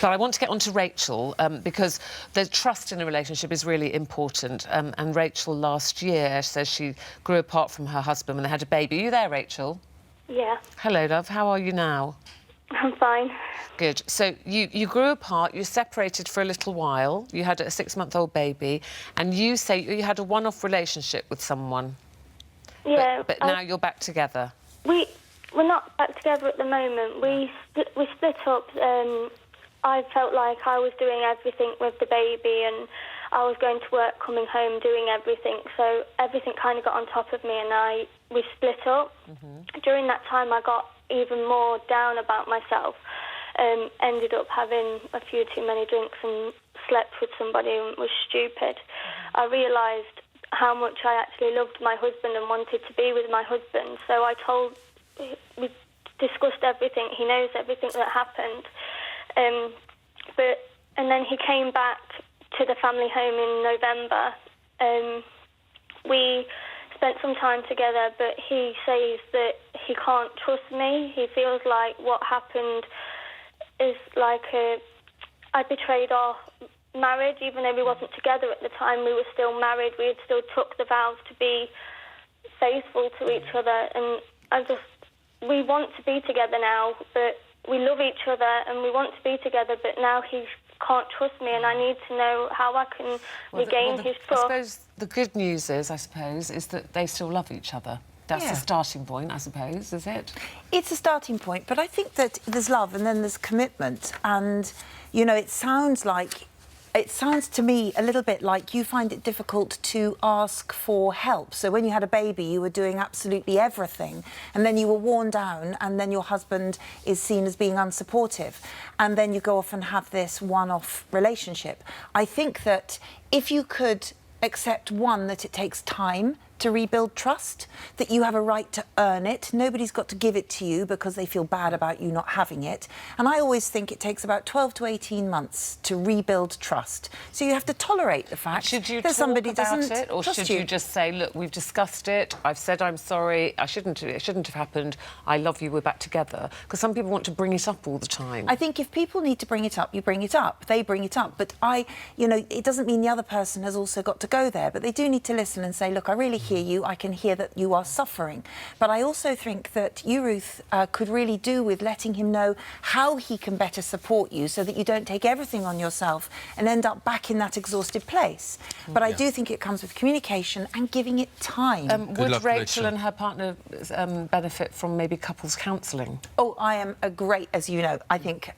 But I want to get on to Rachel, because the trust in a relationship is really important. And Rachel last year says she grew apart from her husband when they had a baby. Are you there, Rachel? Yeah. Hello, love. How are you now? I'm fine. Good. So you grew apart, you separated for a little while, you had a 6-month-old baby, and you say you had a one-off relationship with someone. Yeah. But now you're back together. We're not back together at the moment. We split up. I felt like I was doing everything with the baby, and I was going to work, coming home, doing everything. So everything kind of got on top of me, and we split up. During that time, I got even more down about myself. Ended up having a few too many drinks and slept with somebody and was stupid. I realised how much I actually loved my husband and wanted to be with my husband. So we discussed everything. He knows everything that happened. And then he came back to the family home in November. We spent some time together, but he says that he can't trust me. He feels like what happened is like I betrayed our marriage, even though we wasn't together at the time. We were still married. We had still took the vows to be faithful to each other, and we want to be together now, but we love each other and we want to be together, but now he can't trust me, and I need to know how I can regain his trust. I suppose the good news is, is that they still love each other. That's the starting point, I suppose, is it? It's a starting point, but I think that there's love and then there's commitment. And, you know, it sounds to me a little bit like you find it difficult to ask for help. So when you had a baby, you were doing absolutely everything, and then you were worn down, and then your husband is seen as being unsupportive. And then you go off and have this one-off relationship. I think that if you could accept, one, that it takes time to rebuild trust, that you have a right to earn it. Nobody's got to give it to you because they feel bad about you not having it. And I always think it takes about 12 to 18 months to rebuild trust. So you have to tolerate the fact that somebody doesn't it, or should you just say, look, we've discussed it, I've said I'm sorry, it shouldn't have happened, I love you, we're back together? Because some people want to bring it up all the time. I think if people need to bring it up, you bring it up. They bring it up. But you know, it doesn't mean the other person has also got to go there. But they do need to listen and say, look, I really hear you, I can hear that you are suffering. But I also think that you, Ruth, could really do with letting him know how he can better support you, so that you don't take everything on yourself and end up back in that exhausted place. But I do think it comes with communication and giving it time. Would Rachel and her partner benefit from maybe couples counselling? Oh, I am a great, as you know, I think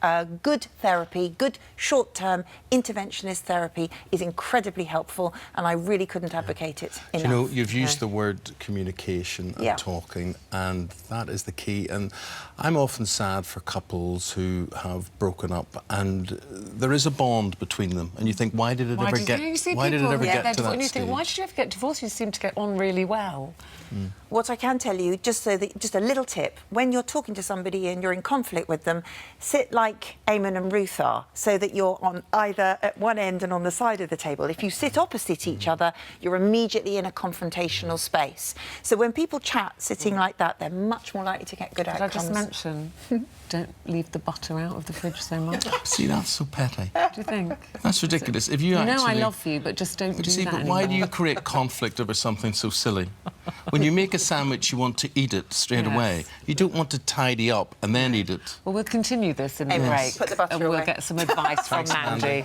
good therapy, good short-term interventionist therapy is incredibly helpful, and I really couldn't advocate it enough. You know, you've used the word communication and talking, and that is the key. And I'm often sad for couples who have broken up and there is a bond between them, and you think, why did it ever get to that And you stage? think, why did you ever get divorced? You seem to get on really well. What I can tell you, just a little tip, when you're talking to somebody and you're in conflict with them, sit like Eamon and Ruth are, so that you're on either at one end and on the side of the table. If you sit opposite each other, you're immediately in a confrontational space. So when people chat sitting like that, they're much more likely to get good outcomes. Did I just mention, don't leave the butter out of the fridge so much? See, that's so petty. Do you think? That's ridiculous. If you know actually... I love you, but just don't do that But why do you create conflict over something so silly? When you make a sandwich, you want to eat it straight away. You don't want to tidy up and then eat it. Well, we'll continue this in the break, Put the butter and we'll away. get some advice from Mandy.